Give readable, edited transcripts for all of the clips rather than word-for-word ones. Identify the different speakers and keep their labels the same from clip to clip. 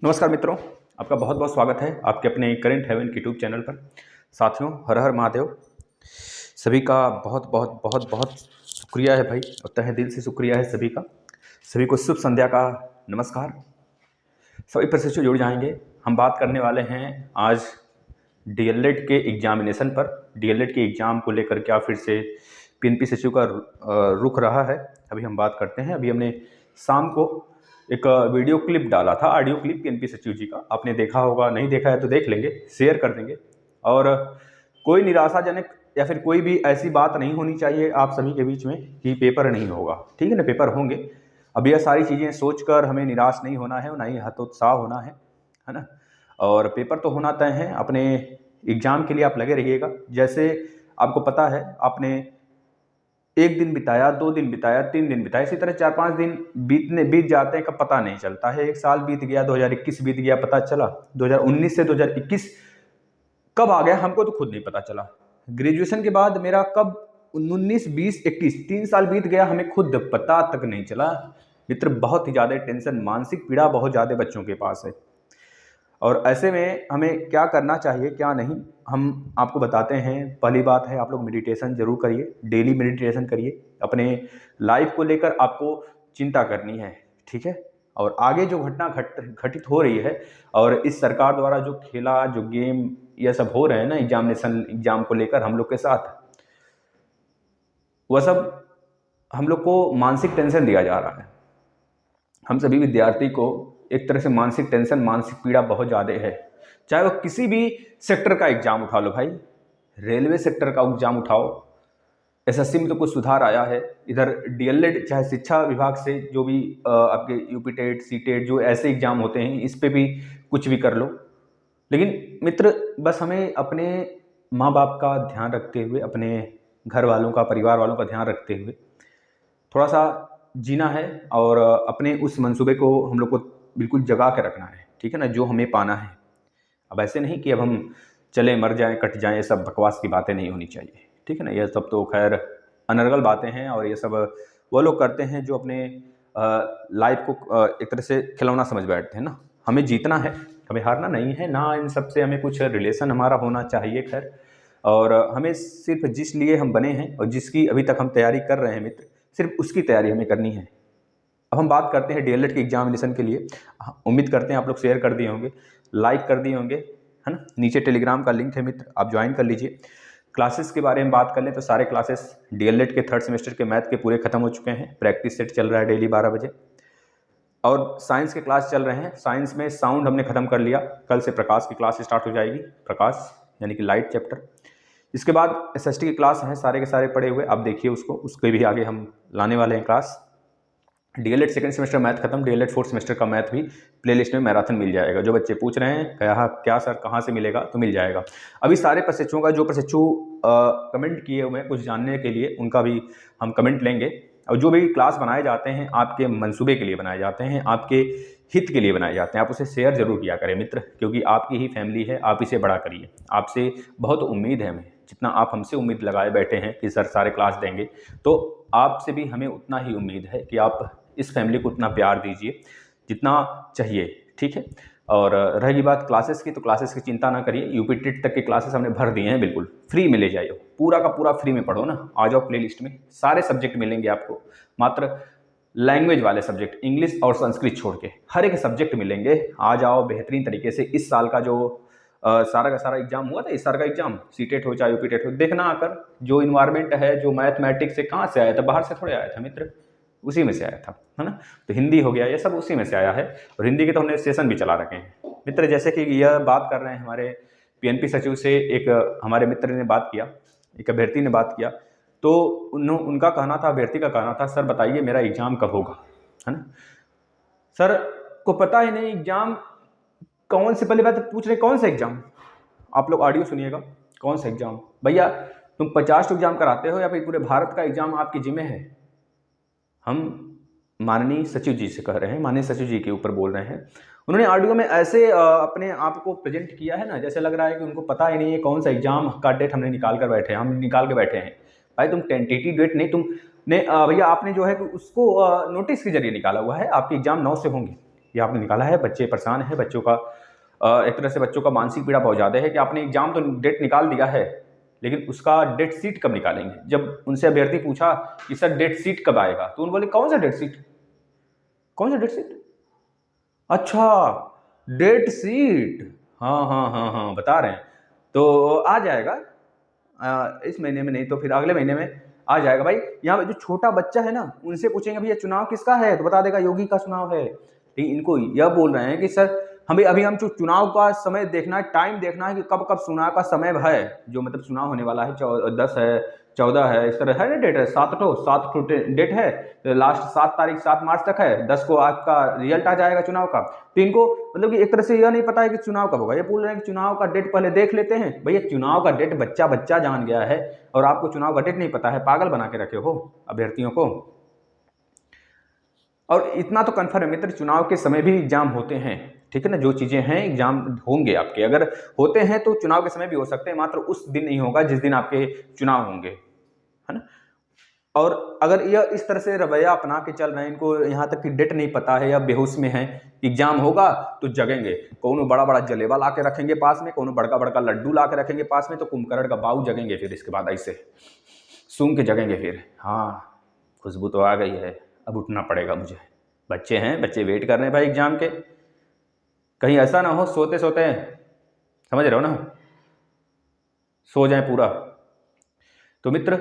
Speaker 1: नमस्कार मित्रों, आपका बहुत बहुत स्वागत है आपके अपने करेंट हेवन के यूट्यूब चैनल पर। साथियों, हर हर महादेव। सभी का बहुत बहुत बहुत बहुत शुक्रिया है भाई, और तहे दिल से शुक्रिया है सभी का। सभी को शुभ संध्या का नमस्कार। सभी प्रशिक्षु जुड़ जाएंगे। हम बात करने वाले हैं आज डीएलएड के एग्जामिनेशन पर। डीएलएड के एग्ज़ाम को लेकर क्या फिर से पीएनपी सचिव का रुख रहा है, अभी हम बात करते हैं। अभी हमने शाम को एक वीडियो क्लिप डाला था, ऑडियो क्लिप पीएनपी सचिव जी का। आपने देखा होगा, नहीं देखा है तो देख लेंगे, शेयर कर देंगे। और कोई निराशाजनक या फिर कोई भी ऐसी बात नहीं होनी चाहिए आप सभी के बीच में कि पेपर नहीं होगा। ठीक है ना, पेपर होंगे। अब यह सारी चीज़ें सोचकर हमें निराश नहीं होना है, ना ही हतोत्साह होना है ना। और पेपर तो होना तय है। अपने एग्ज़ाम के लिए आप लगे रहिएगा। जैसे आपको पता है, आपने एक दिन बिताया, 2 दिन बिताया, 3 दिन बिताया, इसी तरह 4-5 दिन बीत जाते हैं, कब पता नहीं चलता है। एक साल बीत गया, 2021 बीत गया, पता चला 2019 से 2021 कब आ गया हमको तो खुद नहीं पता चला। ग्रेजुएशन के बाद मेरा कब 19, 20, 21 3 साल बीत गया, हमें खुद पता तक नहीं चला। मित्र, बहुत ही ज़्यादा टेंशन, मानसिक पीड़ा बहुत ज़्यादा बच्चों के पास है। और ऐसे में हमें क्या करना चाहिए, क्या नहीं, हम आपको बताते हैं। पहली बात है, आप लोग मेडिटेशन जरूर करिए, डेली मेडिटेशन करिए। अपने लाइफ को लेकर आपको चिंता करनी है, ठीक है। और आगे जो घटना घटित हो रही है, और इस सरकार द्वारा जो खेला, जो गेम ये सब हो रहे हैं ना एग्जाम को लेकर हम लोग के साथ, वह सब हम लोग को मानसिक टेंशन दिया जा रहा है। हम सभी विद्यार्थी को एक तरह से मानसिक टेंशन, मानसिक पीड़ा बहुत ज़्यादा है। चाहे वो किसी भी सेक्टर का एग्जाम उठा लो भाई, रेलवे सेक्टर का एग्जाम उठाओ, एसएससी में तो कुछ सुधार आया है। इधर डीएलएड, चाहे शिक्षा विभाग से जो भी आपके यूपी टेट, सी टेट, जो ऐसे एग्जाम होते हैं, इस पे भी कुछ भी कर लो। लेकिन मित्र, बस हमें अपने माँ बाप का ध्यान रखते हुए, अपने घर वालों का, परिवार वालों का ध्यान रखते हुए थोड़ा सा जीना है। और अपने उस मंसूबे को हम लोग को बिल्कुल जगा के रखना है, ठीक है ना, जो हमें पाना है। अब ऐसे नहीं कि अब हम चले मर जाएं, कट जाएं, ये सब बकवास की बातें नहीं होनी चाहिए, ठीक है ना। ये सब तो खैर अनर्गल बातें हैं, और ये सब वो लोग करते हैं जो अपने लाइफ को एक तरह से खिलौना समझ बैठते हैं ना। हमें जीतना है, हमें हारना नहीं है ना। इन सब से हमें कुछ रिलेशन हमारा होना चाहिए खैर। और हमें सिर्फ जिस लिए हम बने हैं और जिसकी अभी तक हम तैयारी कर रहे हैं मित्र, सिर्फ उसकी तैयारी हमें करनी है। अब हम बात करते हैं डीएलएड के एग्जामिनेशन के लिए। उम्मीद करते हैं आप लोग शेयर कर दिए होंगे, लाइक कर दिए होंगे, है ना। नीचे टेलीग्राम का लिंक है मित्र, आप ज्वाइन कर लीजिए। क्लासेस के बारे में बात कर लें तो सारे क्लासेस डीएलएड के 3rd सेमेस्टर के मैथ के पूरे खत्म हो चुके हैं। प्रैक्टिस सेट चल रहा है डेली 12 बजे। और साइंस के क्लास चल रहे हैं। साइंस में साउंड हमने खत्म कर लिया। कल से प्रकाश की क्लास स्टार्ट हो जाएगी, प्रकाश यानी कि लाइट चैप्टर। इसके बाद एसएसटी की क्लास हैं, सारे के सारे पढ़े हुए, आप देखिए उसको, उसके भी आगे हम लाने वाले हैं class. DElEd 2nd semester math खत्म, डीएलएड 4th सेमेस्टर का मैथ भी प्लेलिस्ट में मैराथन मिल जाएगा। जो बच्चे पूछ रहे हैं क्या सर कहाँ से मिलेगा, तो मिल जाएगा। अभी सारे प्रशिक्षुओं का, जो प्रशिक्षु कमेंट किए हुए हैं कुछ जानने के लिए, उनका भी हम कमेंट लेंगे। और जो भी क्लास बनाए जाते हैं आपके मंसूबे के लिए बनाए जाते हैं, आपके हित के लिए बनाए जाते हैं, आप उसे शेयर जरूर किया करें मित्र, क्योंकि आपकी ही फैमिली है, आप इसे बड़ा करिए। आपसे बहुत उम्मीद है हमें, जितना आप हमसे उम्मीद लगाए बैठे हैं कि सर सारे क्लास देंगे, तो आपसे भी हमें उतना ही उम्मीद है कि आप इस फैमिली को उतना प्यार दीजिए जितना चाहिए, ठीक है। और रहेगी बात क्लासेस की, तो क्लासेस की चिंता ना करिए। यूपी टेट तक के क्लासेस हमने भर दिए हैं, बिल्कुल फ्री में ले जाइए, पूरा का पूरा फ्री में पढ़ो ना। आ जाओ प्लेलिस्ट में, सारे सब्जेक्ट मिलेंगे आपको। मात्र लैंग्वेज वाले सब्जेक्ट, इंग्लिश और संस्कृत छोड़ के हर एक सब्जेक्ट मिलेंगे। आ जाओ बेहतरीन तरीके से। इस साल का जो सारा का सारा एग्जाम हुआ था, इस साल का एग्जाम सी टेट हो चाहे यूपी टेट हो, देखना आकर जो इन्वायरमेंट है, जो मैथमेटिक्स से कहाँ से आया था, बाहर से थोड़े आया था मित्र, उसी में से आया था, है ना। तो हिंदी हो गया, ये सब उसी में से आया है। और हिंदी के तो हमने सेशन भी चला रखे हैं मित्र। जैसे कि यह बात कर रहे हैं हमारे पीएनपी सचिव से, एक हमारे मित्र ने बात किया, एक अभ्यर्थी ने बात किया, तो उनका कहना था, अभ्यर्थी का कहना था, सर बताइए मेरा एग्जाम कब होगा, है ना। सर को पता ही नहीं एग्जाम कौन से, पहले बात पूछ रहे कौन सा एग्जाम। आप लोग ऑडियो सुनिएगा, कौन सा एग्जाम भैया, तुम 50 एग्जाम कराते हो या फिर पूरे भारत का एग्जाम आपकी जिम्मे है। हम माननीय सचिव जी से कह रहे हैं, माननीय सचिव जी के ऊपर बोल रहे हैं। उन्होंने ऑडियो में ऐसे अपने आप को प्रेजेंट किया है ना, जैसे लग रहा है कि उनको पता ही नहीं है कौन सा एग्जाम का डेट हमने निकाल कर बैठे हैं, हम निकाल के बैठे हैं। भाई तुम टेंटेटिव डेट नहीं, तुमने भैया आपने जो है कि उसको नोटिस के जरिए निकाला हुआ है, आपके एग्जाम 9 से होंगे। ये आपने निकाला है, बच्चे परेशान हैं, बच्चों का एक तरह से बच्चों का मानसिक पीड़ा बहुत ज़्यादा है कि आपने एग्जाम तो डेट निकाल दिया है, लेकिन उसका डेट शीट कब निकालेंगे। जब उनसे अभ्यर्थी पूछा कि सर डेट शीट कब आएगा, तो उन्होंने बोले कौन सा डेट शीट, कौन सा डेट शीट, अच्छा डेट शीट, हाँ हाँ हाँ हाँ बता रहे हैं, तो आ जाएगा इस महीने में, नहीं तो फिर अगले महीने में आ जाएगा। भाई यहाँ पे जो छोटा बच्चा है ना, उनसे पूछेंगे भैया चुनाव किसका है, तो बता देगा योगी का चुनाव है। लेकिन इनको यह बोल रहे हैं कि सर हमें अभी हम चुनाव का समय देखना है, टाइम देखना है कि कब कब चुनाव का समय है, जो मतलब चुनाव होने वाला है, 10 है, 14 है, इस तरह है ना डेट है, 7 डेट है, लास्ट 7 तारीख 7 मार्च तक है, 10 को आपका रिजल्ट आ जाएगा चुनाव का। तो इनको मतलब कि एक तरह से यह नहीं पता है कि चुनाव कब होगा, ये बोल रहे हैं कि चुनाव का डेट पहले देख लेते हैं। भैया चुनाव का डेट बच्चा बच्चा जान गया है और आपको चुनाव का डेट नहीं पता है, पागल बना के रखे हो अभ्यर्थियों को। और इतना तो कन्फर्म है मित्र, चुनाव के समय भी एग्जाम होते हैं, ठीक है ना, जो चीज़ें हैं एग्जाम होंगे आपके, अगर होते हैं तो चुनाव के समय भी हो सकते हैं, मात्र उस दिन नहीं होगा जिस दिन आपके चुनाव होंगे, है ना। और अगर यह इस तरह से रवैया अपना के चल रहे हैं, इनको यहाँ तक कि डेट नहीं पता है या बेहोश में है, एग्जाम होगा तो जगेंगे, कौन बड़ा बड़ा जलेबा ला के रखेंगे पास में, कौन बड़का बड़का लड्डू ला के रखेंगे पास में, तो कुंभकर्ण का बाऊ जगेंगे, फिर इसके बाद ऐसे सूंघ के जगेंगे, फिर हाँ खुशबू तो आ गई है, अब उठना पड़ेगा मुझे। बच्चे हैं, बच्चे वेट कर रहे हैं भाई एग्जाम के, कहीं ऐसा ना हो सोते सोते, समझ रहे हो ना, सो जाए पूरा। तो मित्र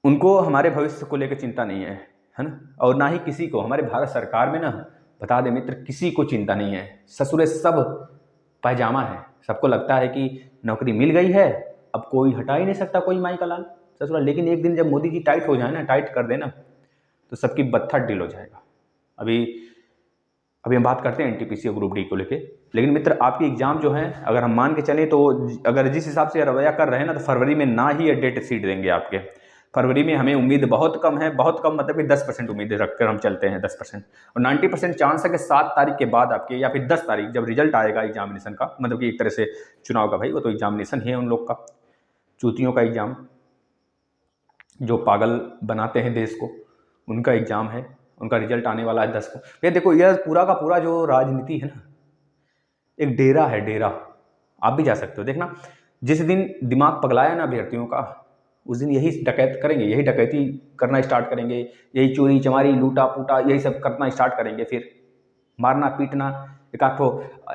Speaker 1: उनको हमारे भविष्य को लेकर चिंता नहीं है ना, और ना ही किसी को, हमारे भारत सरकार में ना बता दे मित्र, किसी को चिंता नहीं है, ससुरे सब पैजामा है, सबको लगता है कि नौकरी मिल गई है, अब कोई हटा ही नहीं सकता कोई माई का लाल ससुरा। लेकिन एक दिन जब मोदी जी टाइट हो जाए ना, टाइट कर देना, तो सबकी बत्था ढील हो जाएगा। अभी हम बात करते हैं एनटीपीसी और ग्रुप डी को लेके। लेकिन मित्र आपकी एग्जाम जो है, अगर हम मान के चलें तो अगर जिस हिसाब से रवैया कर रहे हैं ना, तो फरवरी में ना ही डेट सीट देंगे आपके। फरवरी में हमें उम्मीद बहुत कम है, बहुत कम मतलब कि 10% उम्मीद रखकर हम चलते हैं, 10%, और 90% चांस है कि 7 तारीख के बाद आपके, या फिर 10 तारीख जब रिजल्ट आएगा एग्जामिनेशन का, मतलब कि एक तरह से चुनाव का, भाई वो तो एग्जामिनेशन ही है उन लोग का, चूतियों का एग्जाम, जो पागल बनाते हैं देश को, उनका एग्जाम है, उनका रिजल्ट आने वाला है 10 को। ये देखो यह पूरा का पूरा जो राजनीति है ना, एक डेरा है, डेरा। आप भी जा सकते हो देखना, जिस दिन दिमाग पगलाया ना अभ्यर्थियों का, उस दिन यही डकैत करेंगे, यही डकैती करना स्टार्ट करेंगे, यही चोरी चमारी लूटा पूटा यही सब करना स्टार्ट करेंगे, फिर मारना पीटना, एक आठ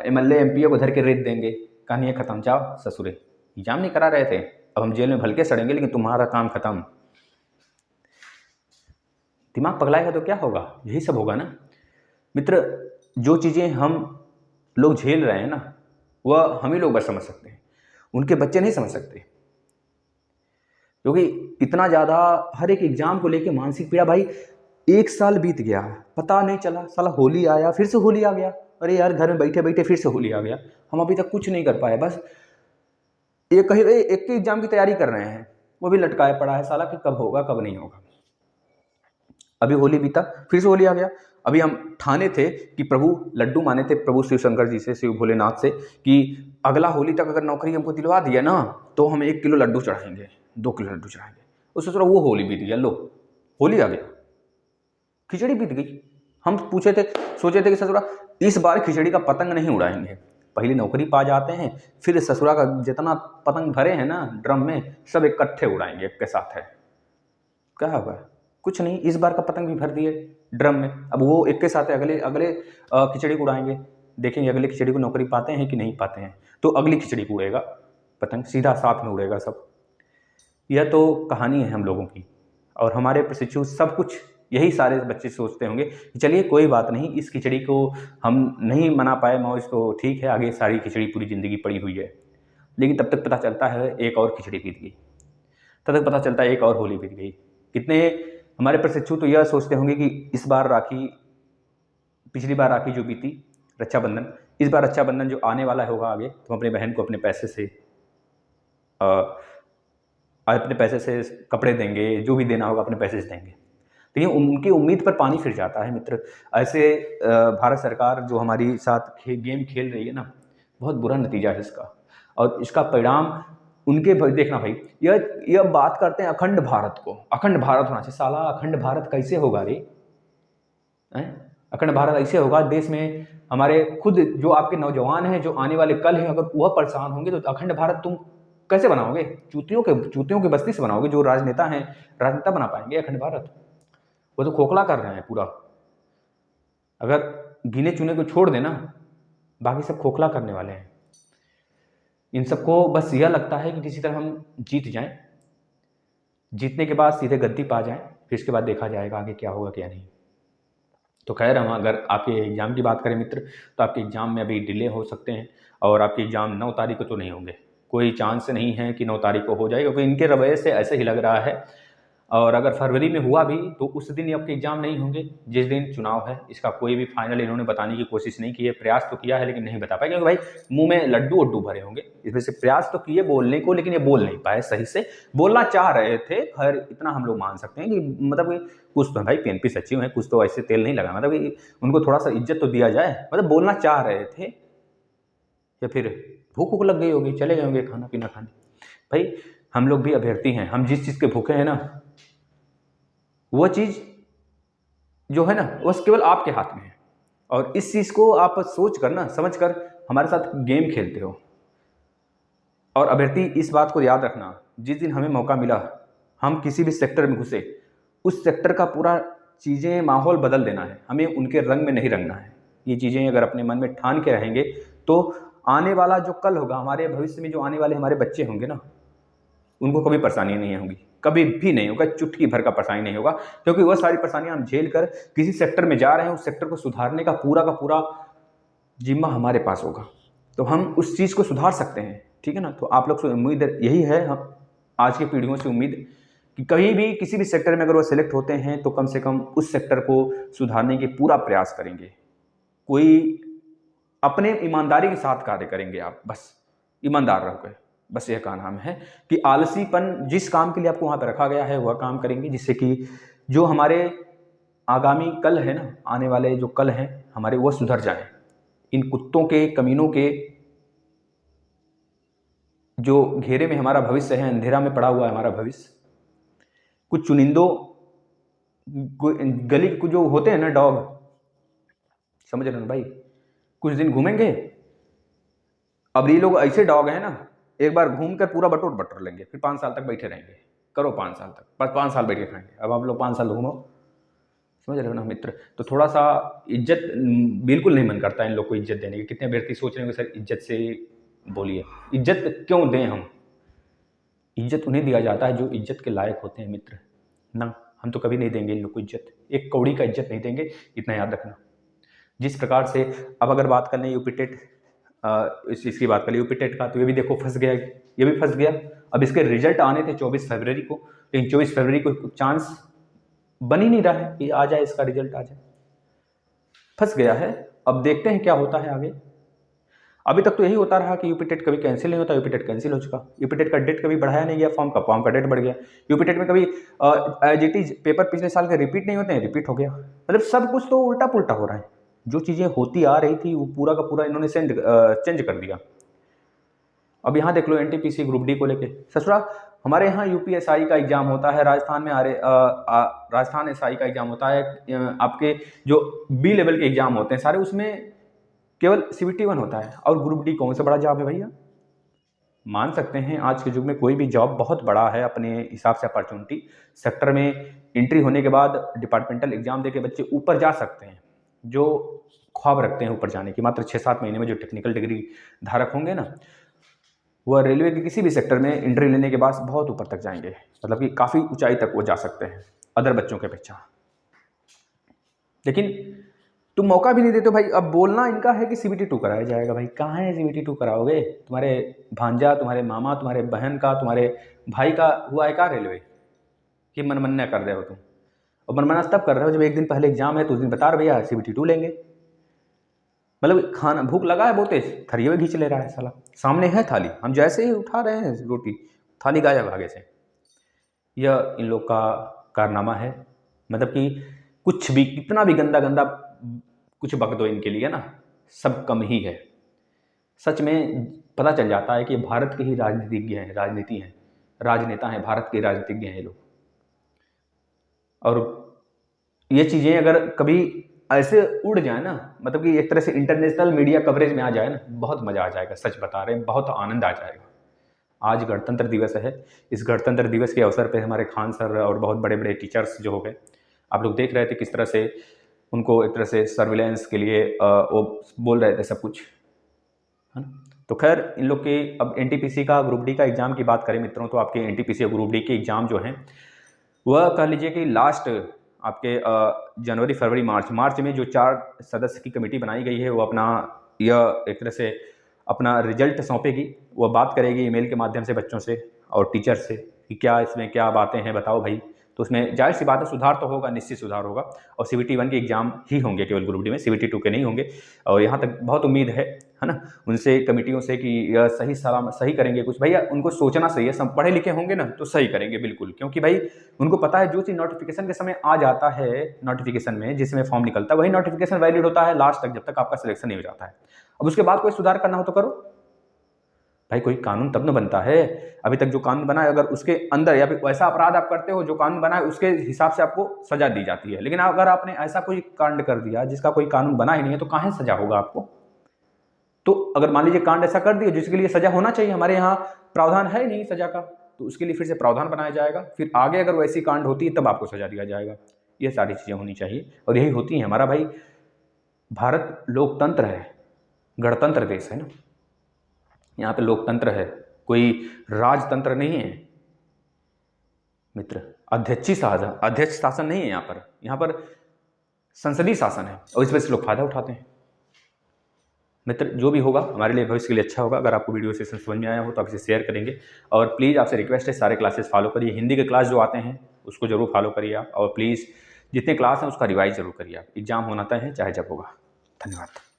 Speaker 1: MLA MP को धर के रेत देंगे, कहानी खत्म, जाओ ससुरे, एग्जाम नहीं करा रहे थे, अब हम जेल में भलके सड़ेंगे, लेकिन तुम्हारा काम खत्म। दिमाग पगलाएगा तो क्या होगा, यही सब होगा ना मित्र। जो चीज़ें हम लोग झेल रहे हैं ना, वह हम ही लोग बस समझ सकते हैं, उनके बच्चे नहीं समझ सकते, क्योंकि इतना ज़्यादा हर एक एग्जाम को लेके मानसिक पीड़ा। भाई 1 साल बीत गया, पता नहीं चला, साला होली आया फिर से होली आ गया, अरे यार घर में बैठे बैठे फिर से होली आ गया, हम अभी तक कुछ नहीं कर पाए, बस एक के एग्जाम की तैयारी कर रहे हैं, वो भी लटकाया पड़ा है साला कि कब होगा कब नहीं होगा। अभी होली बीता, फिर से होली आ गया। अभी हम ठाने थे कि प्रभु लड्डू माने थे प्रभु शिव शंकर जी से, शिव भोलेनाथ से, कि अगला होली तक अगर नौकरी हमको दिलवा दिया ना, तो हम 1 किलो लड्डू चढ़ाएंगे, 2 किलो लड्डू चढ़ाएंगे। उससे थोड़ा वो होली बीत गया, लो होली आ गया, खिचड़ी बीत गई। हम पूछे थे, सोचे थे कि ससुरा इस बार खिचड़ी का पतंग नहीं उड़ाएंगे, पहली नौकरी पा जाते हैं, फिर ससुरा का जितना पतंग भरे हैं ना ड्रम में, सब इकट्ठे उड़ाएंगे एक के साथ है। क्या होगा, कुछ नहीं, इस बार का पतंग भी भर दिए ड्रम में, अब वो एक के साथ अगले अगले खिचड़ी को उड़ाएंगे, देखेंगे अगले खिचड़ी को नौकरी पाते हैं कि नहीं पाते हैं, तो अगली खिचड़ी को उड़ेगा पतंग, सीधा साथ में उड़ेगा सब। यह तो कहानी है हम लोगों की, और हमारे प्रशिक्षु सब कुछ यही सारे बच्चे सोचते होंगे कि चलिए कोई बात नहीं, इस खिचड़ी को हम नहीं मना पाए मौज तो ठीक है, आगे सारी खिचड़ी पूरी ज़िंदगी पड़ी हुई है। लेकिन तब तक पता चलता है एक और खिचड़ी बीत गई, तब तक पता चलता है एक और होली बीत गई। कितने हमारे प्रशिक्षु तो यह सोचते होंगे कि इस बार राखी, पिछली बार राखी जो बीती रक्षाबंधन, इस बार रक्षाबंधन जो आने वाला होगा आगे, तो हम अपने बहन को अपने पैसे से कपड़े देंगे, जो भी देना होगा अपने पैसे से देंगे। तो ये उनकी उम्मीद पर पानी फिर जाता है मित्र। ऐसे भारत सरकार जो हमारी साथ गेम खेल रही है ना, बहुत बुरा नतीजा है इसका, और इसका परिणाम उनके देखना भाई, यह बात करते हैं अखंड भारत को, अखंड भारत होना चाहिए, साला अखंड भारत कैसे होगा रे, अखंड भारत ऐसे होगा देश में हमारे खुद जो आपके नौजवान हैं, जो आने वाले कल हैं, अगर वह परेशान होंगे तो अखंड भारत तुम कैसे बनाओगे? चूतियों के बस्ती से बनाओगे। जो राजनेता हैं, राजनेता बना पाएंगे अखंड भारत? वो तो खोखला कर रहे हैं पूरा। अगर गिने चुने को छोड़ देना, बाकी सब खोखला करने वाले हैं। इन सबको बस यह लगता है कि किसी तरह हम जीत जाएं, जीतने के बाद सीधे गद्दी पा जाएं, फिर इसके बाद देखा जाएगा आगे क्या होगा क्या नहीं। तो खैर, हम अगर आपके एग्ज़ाम की बात करें मित्र, तो आपके एग्ज़ाम में अभी डिले हो सकते हैं और आपके एग्ज़ाम 9 तारीख को तो नहीं होंगे। कोई चांस नहीं है कि 9 तारीख को हो जाए, क्योंकि इनके रवैये से ऐसे ही लग रहा है। और अगर फरवरी में हुआ भी तो उस दिन आपके एग्ज़ाम नहीं होंगे जिस दिन चुनाव है। इसका कोई भी फाइनल इन्होंने बताने की कोशिश नहीं की है। प्रयास तो किया है लेकिन नहीं बता पाए, क्योंकि भाई मुंह में लड्डू उड्डू भरे होंगे। इसमें से प्रयास तो किए बोलने को, लेकिन ये बोल नहीं पाए सही से। बोलना चाह रहे थे, खैर इतना हम लोग मान सकते हैं कि मतलब कि कुछ तो भाई पीएनपी सचिव हैं, कुछ तो ऐसे तेल नहीं लगा, मतलब कि उनको थोड़ा सा इज्जत तो दिया जाए। मतलब बोलना चाह रहे थे, या फिर भूख भूख लग गई होगी, चले गए होंगे खाना पीना खाने। भाई हम लोग भी अभ्यर्थी हैं, हम जिस चीज़ के भूखे हैं ना, वो चीज़ जो है ना, वो केवल आपके हाथ में है। और इस चीज़ को आप सोच कर ना, समझ कर हमारे साथ गेम खेलते हो। और अभ्यर्थी इस बात को याद रखना, जिस दिन हमें मौका मिला, हम किसी भी सेक्टर में घुसे, उस सेक्टर का पूरा चीज़ें माहौल बदल देना है। हमें उनके रंग में नहीं रंगना है। ये चीज़ें अगर अपने मन में ठान के रहेंगे तो आने वाला जो कल होगा, हमारे भविष्य में जो आने वाले हमारे बच्चे होंगे ना, उनको कभी परेशानी नहीं होगी, कभी भी नहीं होगा, चुटकी भर का परेशानी नहीं होगा। क्योंकि वह सारी परेशानियां हम झेल कर किसी सेक्टर में जा रहे हैं, उस सेक्टर को सुधारने का पूरा जिम्मा हमारे पास होगा, तो हम उस चीज़ को सुधार सकते हैं। ठीक है ना? तो आप लोग से उम्मीद यही है, हम आज की पीढ़ियों से उम्मीद कि कहीं भी किसी भी सेक्टर में अगर वो सिलेक्ट होते हैं तो कम से कम उस सेक्टर को सुधारने की पूरा प्रयास करेंगे। कोई अपने ईमानदारी के साथ कार्य करेंगे, आप बस ईमानदार रह गए, बस यह का नाम है कि आलसीपन, जिस काम के लिए आपको वहाँ पर रखा गया है वह काम करेंगे, जिससे कि जो हमारे आगामी कल है ना, आने वाले जो कल हैं हमारे, वो सुधर जाए। इन कुत्तों के, कमीनों के जो घेरे में हमारा भविष्य है, अंधेरा में पड़ा हुआ है हमारा भविष्य, कुछ चुनिंदों गली के जो होते हैं ना डॉग, समझ रहे हो भाई, कुछ दिन घूमेंगे। अब ये लोग ऐसे डॉग हैं ना, एक बार घूम कर पूरा बटोर लेंगे, फिर 5 साल तक बैठे रहेंगे। करो 5 साल तक, बस 5 साल बैठ के खाएंगे। अब आप लोग 5 साल घूमो, समझ रहे हो ना मित्र? तो थोड़ा सा इज्जत, बिल्कुल नहीं मन करता इन लोग को इज्जत देने की। कितने अभ्यर्थी सोच रहे होंगे सर इज्जत से बोलिए, इज्जत क्यों दें हम? इज्जत उन्हें दिया जाता है जो इज्जत के लायक होते हैं मित्र ना। हम तो कभी नहीं देंगे इन लोग को इज्जत, एक कौड़ी का इज्जत नहीं देंगे, इतना याद रखना। जिस प्रकार से अब अगर बात कर लें यूपी टेट, इस चीज़ की बात करें यूपी टेट का, तो ये भी देखो फंस गया, ये भी फंस गया। अब इसके रिजल्ट आने थे 24 फरवरी को, लेकिन 24 फरवरी को चांस बन ही नहीं रहा है कि आ जाए, इसका रिजल्ट आ जाए। फंस गया है। अब देखते हैं क्या होता है आगे। अभी तक तो यही होता रहा कि यूपी टेट कभी कैंसिल नहीं होता, यूपी टेट कैंसिल हो चुका, यूपी टेट का डेट कभी बढ़ाया नहीं गया, फॉर्म का डेट बढ़ गया। यूपी टेट में कभी एज इट इज पेपर पिछले साल के रिपीट नहीं होते हैं, रिपीट हो गया। मतलब सब कुछ तो उल्टा पुल्टा हो रहा है। जो चीज़ें होती आ रही थी वो पूरा का पूरा इन्होंने चेंज कर दिया। अब यहाँ देख लो एनटीपीसी ग्रुप डी को लेके, ससुरा हमारे यहाँ यूपीएसआई का एग्जाम होता है, राजस्थान में राजस्थान एसआई का एग्जाम होता है, आपके जो बी लेवल के एग्जाम होते हैं सारे, उसमें केवल CBT 1 होता है। और ग्रुप डी कौन सा बड़ा जॉब है भैया? मान सकते हैं आज के युग में कोई भी जॉब बहुत बड़ा है अपने हिसाब से। अपॉर्चुनिटी सेक्टर में एंट्री होने के बाद डिपार्टमेंटल एग्जाम देके बच्चे ऊपर जा सकते हैं, जो ख्वाब रखते हैं ऊपर जाने की। मात्र 6-7 महीने में जो टेक्निकल डिग्री धारक होंगे ना, वह रेलवे के किसी भी सेक्टर में एंट्री लेने के बाद बहुत ऊपर तक जाएंगे, मतलब कि काफ़ी ऊंचाई तक वो जा सकते हैं अदर बच्चों के अपेक्षा। लेकिन तुम मौका भी नहीं देते हो भाई। अब बोलना इनका है कि CBT 2 कराया जाएगा। भाई कहाँ है CBT 2 कराओगे? तुम्हारे भांजा, तुम्हारे मामा, तुम्हारे बहन का, तुम्हारे भाई का हुआ है क्या रेलवे कि मनमन्ना कर रहे हो तुम? और मनमन्ना तब कर रहे हो जब एक दिन पहले एग्जाम है, तो उस दिन बता रहे भैया CBT 2 लेंगे। मतलब खाना भूख लगा है बहुत तेज, थरिये में खींच ले रहा है साला, सामने है थाली, हम जैसे ही उठा रहे हैं रोटी, थाली गायब आगे से। यह इन लोग का कारनामा है। मतलब कि कुछ भी, कितना भी गंदा गंदा कुछ बक दो इनके लिए ना, सब कम ही है। सच में पता चल जाता है कि भारत के ही राजनीतिज्ञ हैं, राजनेता हैं, भारत के राजनीतिज्ञ हैं ये लोग। और ये चीज़ें अगर कभी ऐसे उड़ जाए ना, मतलब कि एक तरह से इंटरनेशनल मीडिया कवरेज में आ जाए ना, बहुत मज़ा आ जाएगा, सच बता रहे हैं, बहुत आनंद आ जाएगा। आज गणतंत्र दिवस है। इस गणतंत्र दिवस के अवसर पे हमारे खान सर और बहुत बड़े बड़े टीचर्स जो हो गए, आप लोग देख रहे थे किस तरह से उनको एक तरह से सर्विलेंस के लिए वो बोल रहे थे सब कुछ, है ना। तो खैर इन लोग के अब एनटीपीसी का ग्रुप डी का एग्ज़ाम की बात करें मित्रों, तो आपके एनटीपीसी और ग्रुप डी के एग्ज़ाम जो हैं वह कह लीजिए कि लास्ट आपके जनवरी फरवरी मार्च में जो 4 सदस्य की कमेटी बनाई गई है, वो अपना यह एक तरह से अपना रिजल्ट सौंपेगी। वह बात करेगी ईमेल के माध्यम से बच्चों से और टीचर से कि क्या इसमें क्या बातें हैं बताओ भाई। तो उसमें जाहिर सी बात है सुधार तो होगा, निश्चित सुधार होगा। और CBT 1 के एग्ज़ाम ही होंगे केवल ग्रुप डी में, CBT 2 के नहीं होंगे। और यहाँ तक बहुत उम्मीद है ना, उनसे कमेटियों से कि यह सही करेंगे कुछ। भैया उनको सोचना सही है, सब पढ़े लिखे होंगे ना तो सही करेंगे बिल्कुल, क्योंकि भाई उनको पता है जो चीज़ नोटिफिकेशन के समय आ जाता है, नोटिफिकेशन में जिसमें फॉर्म निकलता है वही नोटिफिकेशन वैलिड होता है लास्ट तक, जब तक आपका सिलेक्शन नहीं हो जाता है। अब उसके बाद कोई सुधार करना हो तो करो भाई, कोई कानून तब न बनता है। अभी तक जो कानून बना है अगर उसके अंदर या फिर वैसा अपराध आप करते हो जो कानून बना है उसके हिसाब से आपको सजा दी जाती है, लेकिन अगर आपने ऐसा कोई कांड कर दिया जिसका कोई कानून बना ही नहीं है तो कहाँ सजा होगा आपको। तो अगर मान लीजिए कांड ऐसा कर दिया जिसके लिए सजा होना चाहिए, हमारे यहाँ प्रावधान है नहीं सजा का, तो उसके लिए फिर से प्रावधान बनाया जाएगा, फिर आगे अगर वैसी कांड होती है तब आपको सजा दिया जाएगा। ये सारी चीज़ें होनी चाहिए और यही होती हैं। हमारा भाई भारत लोकतंत्र है, गणतंत्र देश है ना, यहाँ पे लोकतंत्र है, कोई राजतंत्र नहीं है मित्र। अध्यक्ष शासन नहीं है यहाँ पर संसदीय शासन है और इस वजह से लोग फायदा उठाते हैं। मित्र जो भी होगा हमारे लिए भविष्य के लिए अच्छा होगा। अगर आपको वीडियो सेशन समझ में आया हो तो आप इसे शेयर करेंगे और प्लीज़ आपसे रिक्वेस्ट है सारे क्लासेस फॉलो करिए। हिंदी के क्लास जो आते हैं उसको जरूर फॉलो करिए आप, और प्लीज़ जितने क्लास हैं उसका रिवाइज जरूर करिए आप। एग्जाम होना तय है चाहे जब होगा। धन्यवाद।